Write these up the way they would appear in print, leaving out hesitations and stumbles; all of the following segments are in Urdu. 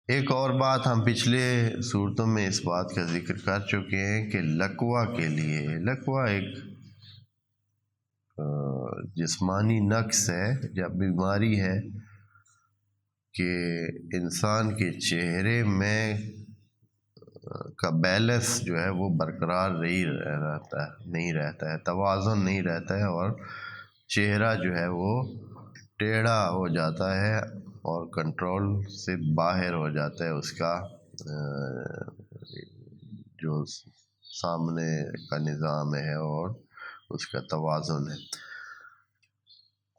ایک اور بات ہم پچھلے صورتوں میں اس بات کا ذکر کر چکے ہیں کہ لقوہ کے لیے، لقوہ ایک جسمانی نقص ہے یا بیماری ہے کہ انسان کے چہرے میں کا بیلنس جو ہے وہ برقرار نہیں رہتا ہے، توازن نہیں رہتا ہے، اور چہرہ جو ہے وہ ٹیڑھا ہو جاتا ہے اور کنٹرول سے باہر ہو جاتا ہے اس کا جو سامنے کا نظام ہے اور اس کا توازن ہے۔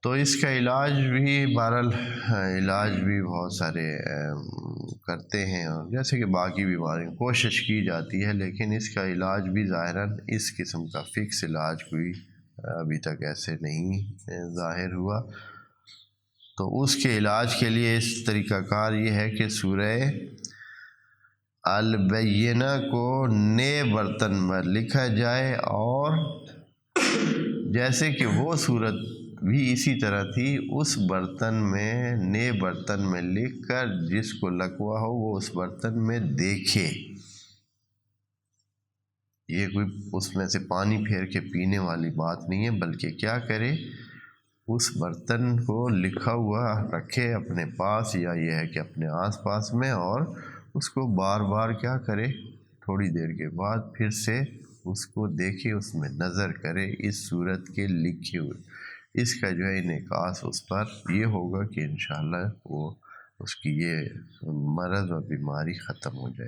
تو اس کا علاج بھی بہرحال علاج بھی بہت سارے کرتے ہیں، اور جیسے کہ باقی بیماریوں کوشش کی جاتی ہے، لیکن اس کا علاج بھی ظاہراً اس قسم کا فکس علاج کوئی ابھی تک ایسے نہیں ظاہر ہوا۔ تو اس کے علاج کے لیے اس طریقہ کار یہ ہے کہ سورہ البینہ کو نئے برتن میں لکھا جائے، اور جیسے کہ وہ صورت بھی اسی طرح تھی، اس برتن میں نئے برتن میں لکھ کر جس کو لقوہ ہو وہ اس برتن میں دیکھے۔ یہ کوئی اس میں سے پانی پھیر کے پینے والی بات نہیں ہے، بلکہ کیا کرے، اس برتن کو لکھا ہوا رکھے اپنے پاس، یا یہ ہے کہ اپنے آس پاس میں، اور اس کو بار بار کیا کرے، تھوڑی دیر کے بعد پھر سے اس کو دیکھے، اس میں نظر کرے اس صورت کے لکھے ہوئے۔ اس کا جو ہے انعکاس اس پر یہ ہوگا کہ انشاءاللہ وہ اس کی یہ مرض اور بیماری ختم ہو جائے گی۔